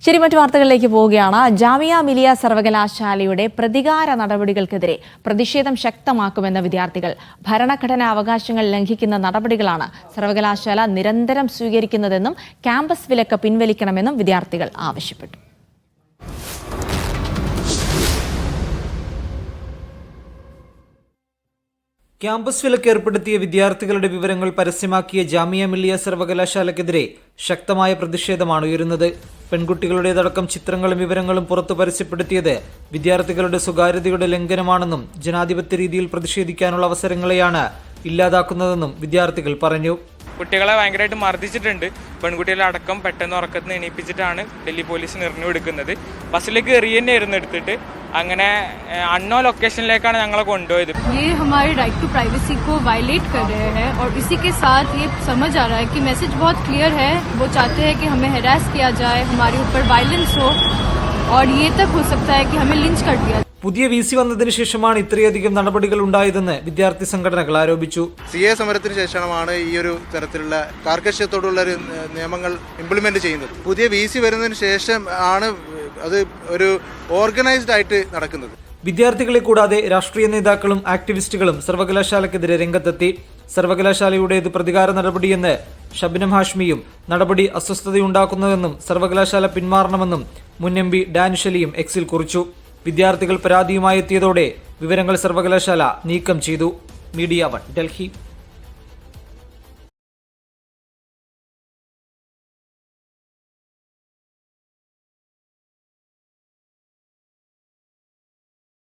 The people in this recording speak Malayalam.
ശരി, മറ്റു വാർത്തകളിലേക്ക് പോവുകയാണ്. ജാമിയ മിലിയ സർവകലാശാലയുടെ പ്രതികാര നടപടികൾക്കെതിരെ പ്രതിഷേധം ശക്തമാക്കുമെന്ന വിദ്യാർത്ഥികൾ. ഭരണഘടനാ അവകാശങ്ങൾ ലംഘിക്കുന്ന നടപടികളാണ് സർവകലാശാല നിരന്തരം സ്വീകരിക്കുന്നതെന്നും ക്യാമ്പസ് വിലക്ക് പിൻവലിക്കണമെന്നും വിദ്യാർത്ഥികൾ ആവശ്യപ്പെട്ടു. ക്യാമ്പസ് വിലക്ക് ഏർപ്പെടുത്തിയ വിദ്യാർത്ഥികളുടെ വിവരങ്ങൾ പരസ്യമാക്കിയ ജാമിയ മിലിയ സർവകലാശാലയ്ക്കെതിരെ ശക്തമായ പ്രതിഷേധമാണ് ഉയരുന്നത്. പെൺകുട്ടികളുടേതടക്കം ചിത്രങ്ങളും വിവരങ്ങളും പുറത്തു പരസ്യപ്പെടുത്തിയത് വിദ്യാർത്ഥികളുടെ സ്വകാര്യതയുടെ ലംഘനമാണെന്നും ജനാധിപത്യ രീതിയിൽ പ്രതിഷേധിക്കാനുള്ള അവസരങ്ങളെയാണ് ഇല്ലാതാക്കുന്നതെന്നും വിദ്യാർത്ഥികൾ പറഞ്ഞു. കുട്ടികളെ ഭയങ്കരമായിട്ട് മർദ്ദിച്ചിട്ടുണ്ട്. പെൺകുട്ടികളെ അടക്കം പെട്ടെന്ന് ഉറക്കത്തിന് എണീപ്പിച്ചിട്ടാണ് ഡൽഹി പോലീസ് നിർണ്ണയം എടുക്കുന്നത്. ബസ്സിലേക്ക് എറിയ തന്നെയായിരുന്നു എടുത്തിട്ട്. അങ്ങനെ അൺനോൺ ലൊക്കേഷനിലേക്കാണ് ഞങ്ങളെ കൊണ്ടുപോയത്. ये हमारे राइट टू प्राइवेसी को वायलेट कर रहे हैं और इसी के साथ ये समझ आ रहा है कि मैसेज बहुत क्लियर है. वो चाहते हैं कि हमें हैरास किया जाए, हमारे ऊपर वायलेंस हो और ये तक हो सकता है कि हमें लिंच कर दिया. പുതിയ VC വന്നതിന് ശേഷമാണ് ഇത്രയധികം നടപടികൾ ഉണ്ടായതെന്ന് വിദ്യാർത്ഥി സംഘടനകൾ ആരോപിച്ചു. CA സമരത്തിന് ശേഷമാണ് ഈ ഒരു തരത്തിലുള്ള കാർക്കശ്യത്തോടുള്ള ഒരു നിയമങ്ങൾ ഇംപ്ലിമെന്റ് ചെയ്യുന്നത്. പുതിയ VC വരുന്നതിന് ശേഷം ആണ് അത് ഒരു ഓർഗനൈസ്ഡ് ആയിട്ട് നടക്കുന്നത്. വിദ്യാർത്ഥികളെ കൂടാതെ രാഷ്ട്രീയ നേതാക്കളും ആക്ടിവിസ്റ്റുകളും സർവകലാശാലയ്ക്കെതിരെ രംഗത്തെത്തി. സർവകലാശാലയുടേത് പ്രതികാര നടപടിയെന്ന് ഷബ്നം ഹാഷ്മിയും നടപടി അസ്വസ്ഥതയുണ്ടാക്കുന്നതെന്നും സർവകലാശാല പിന്മാറണമെന്നും മുൻ MP ഡാനിഷ് അലിയും എക്സിൽ കുറിച്ചു. വിദ്യാർത്ഥികൾ പരാതിയുമായി എത്തിയതോടെ വിവരങ്ങൾ സർവകലാശാല നീക്കം ചെയ്തു. മീഡിയ 1 ഡൽഹി.